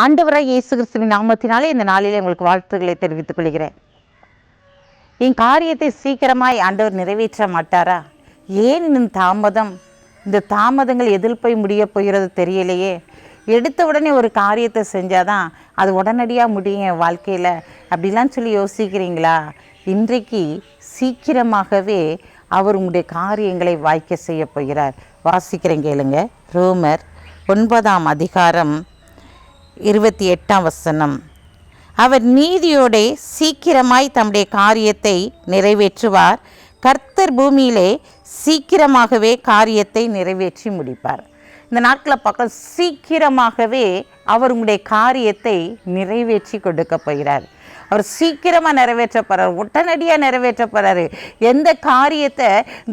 ஆண்டவராய் இயேசு கிறிஸ்துவின் நாமத்தினாலே இந்த நாளிலே உங்களுக்கு வாழ்த்துக்களை தெரிவித்துக் கொள்கிறேன். என் காரியத்தை சீக்கிரமாய் ஆண்டவர் நிறைவேற்ற மாட்டாரா? ஏன் இன்னும் தாமதம்? இந்த தாமதங்கள் எதில் போய் முடிய போகிறது தெரியலையே. எடுத்த உடனே ஒரு காரியத்தை செஞ்சாதான் அது உடனடியாக முடியும் என் வாழ்க்கையில் அப்படிலாம் சொல்லி யோசிக்கிறீங்களா? இன்றைக்கு சீக்கிரமாகவே அவர் உங்களுடைய காரியங்களை வாய்க்க செய்ய போகிறார். வாசிக்கிறேன் கேளுங்க. ரோமர் 9ஆம் அதிகாரம் 28ஆம் வசனம். அவர் நீதியோடே சீக்கிரமாய் தம்முடைய காரியத்தை நிறைவேற்றுவார். கர்த்தர் பூமியிலே சீக்கிரமாகவே காரியத்தை நிறைவேற்றி முடிப்பார். இந்த நாட்களில் பார்க்க சீக்கிரமாகவே அவர் உங்களுடைய காரியத்தை நிறைவேற்றி கொடுக்க போகிறார். அவர் சீக்கிரமாக நிறைவேற்ற போகிறார், உடனடியாக நிறைவேற்ற போகிறாரு. எந்த காரியத்தை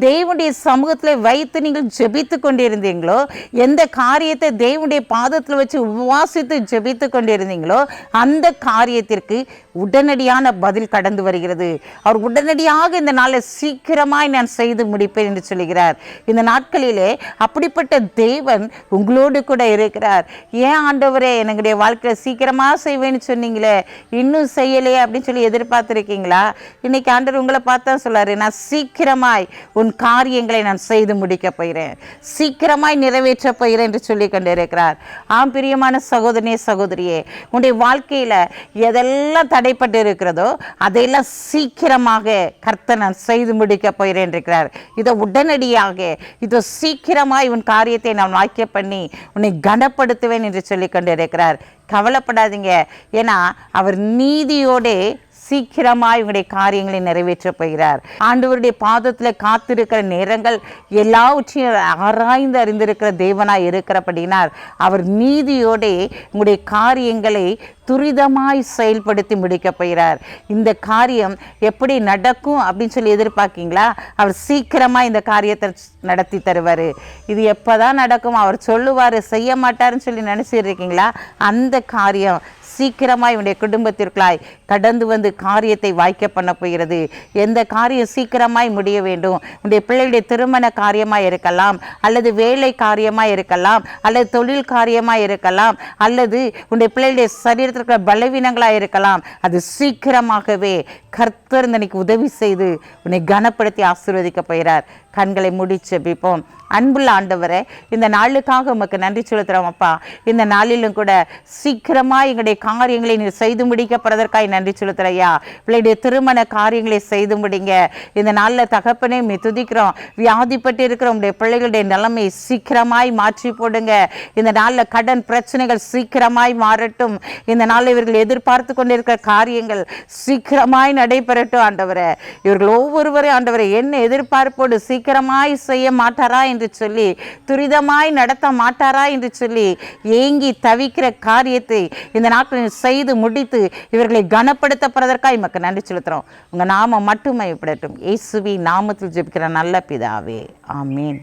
தேவனுடைய சமூகத்தில் வைத்து நீங்கள் ஜெபித்து கொண்டிருந்தீங்களோ, எந்த காரியத்தை தேவனுடைய பாதத்தில் வச்சு உபவாசித்து ஜெபித்து கொண்டிருந்தீங்களோ, அந்த காரியத்திற்கு உடனடியான பதில் கடந்து வருகிறது. அவர் உடனடியாக இந்த நாளில் சீக்கிரமாய் நான் செய்து முடிப்பேன் என்று சொல்கிறார். இந்த நாட்களிலே அப்படிப்பட்ட தேவன் உங்களோடு கூட இருக்கிறார். ஏன் ஆண்டவரே என்னுடைய வாழ்க்கையில் சீக்கிரமாக செய்வேன்னு சொன்னீங்களே, இன்னும் செய்யலையே அப்படின்னு சொல்லி எதிர்பார்த்துருக்கீங்களா? இன்னைக்கு ஆண்டவர் உங்களை பார்த்தா சொல்லாரு, நான் சீக்கிரமாய் உன் காரியங்களை நான் செய்து முடிக்க போகிறேன், சீக்கிரமாய் நிறைவேற்ற போகிறேன் என்று சொல்லி கொண்டிருக்கிறார். ஆம் பிரியமான சகோதரனே சகோதரியே, உன்னுடைய வாழ்க்கையில் எதெல்லாம் தடைப்பட்டு இருக்கிறதோ அதையெல்லாம் சீக்கிரமாக கர்த்தர் நான் செய்து முடிக்க போகிறேன் இருக்கிறார். இதை உடனடியாக இதோ சீக்கிரமாய் உன் காரியத்தை நான் வாய்க்க பண்ணி உன்னை கனப்படுத்துவேன் என்று சொல்லி கொண்டிருக்கிறார். கவலைப்படாதீங்க. ஏன்னா அவர் நீதியோடே சீக்கிரமாய் உங்களுடைய காரியங்களை நிறைவேற்றப் போகிறார். ஆண்டவருடைய பாதத்தில் காத்திருக்கிற நேரங்கள் எல்லாவற்றையும் ஆராய்ந்து அறிந்திருக்கிற தேவனாய் இருக்கிறபடினார் அவர் நீதியோடே உங்களுடைய காரியங்களை துரிதமாய் செயல்படுத்தி முடிக்க போகிறார். இந்த காரியம் எப்படி நடக்கும் அப்படின்னு சொல்லி எதிர்பார்க்கீங்களா? அவர் சீக்கிரமாக இந்த காரியத்தை நடத்தி தருவார். இது எப்போ தான் நடக்கும்? அவர் சொல்லுவார், செய்ய மாட்டாருன்னு சொல்லி நினச்சிருக்கீங்களா? அந்த காரியம் சீக்கிரமாய் உடைய குடும்பத்திற்குள்ளாய் கடந்து வந்து காரியத்தை வாய்க்க பண்ண போகிறது. எந்த காரியம் சீக்கிரமாய் முடிய வேண்டும்? உடைய பிள்ளைகளுடைய திருமண காரியமாக இருக்கலாம், அல்லது வேலை காரியமாக இருக்கலாம், அல்லது தொழில் காரியமாக இருக்கலாம், அல்லது உடைய பிள்ளைகளுடைய சரீரத்திற்கு பலவீனங்களாக இருக்கலாம். அது சீக்கிரமாகவே கர்த்தர் இன்னைக்கு உதவி செய்து உன்னை கனப்படுத்தி ஆசீர்வதிக்க போகிறார். கண்களை மூடி ஜெபிப்போம். அன்புள்ள ஆண்டவரே, இந்த நாளுக்காக உமக்கு நன்றி செலுத்துகிறோம் அப்பா. இந்த நாளிலும் கூட சீக்கிரமாக எங்களுடைய காரியங்களை நீ செய்து முடிக்கப்படுவதற்காக நன்றி செலுத்துறையா. பிள்ளைடைய திருமண காரியங்களை செய்து முடிங்க. இந்த நாளில் தகப்பனே மீ துதிக்கிறோம். வியாதிப்பட்டு இருக்கிற உங்களுடைய பிள்ளைகளுடைய நிலைமை சீக்கிரமாய் மாற்றி போடுங்க. இந்த நாளில் கடன் பிரச்சனைகள் சீக்கிரமாய் மாறட்டும். இந்த நாளில் இவர்கள் எதிர்பார்த்து கொண்டிருக்கிற காரியங்கள் சீக்கிரமாய் நடைபெறட்டும் ஆண்டவரே. இவர்கள் ஒவ்வொருவரையும் ஆண்டவரை என்ன எதிர்பார்ப்போடு சீக்கிரமாய் செய்ய மாட்டாரா என்று சொல்லி, துரிதமாய் நடத்த மாட்டாரா என்று சொல்லி ஏங்கி தவிக்கிற காரியத்தை இந்த நாட்களில் செய்து முடித்து இவர்களை கனப்படுத்தப்படுவதற்காக நமக்கு நன்றி செலுத்துகிறோம். உங்கள் நாமம் மட்டும் மையப்படட்டும். இயேசுவின் நாமத்தில் ஜெபிக்கிற நல்ல பிதாவே, ஆமீன்.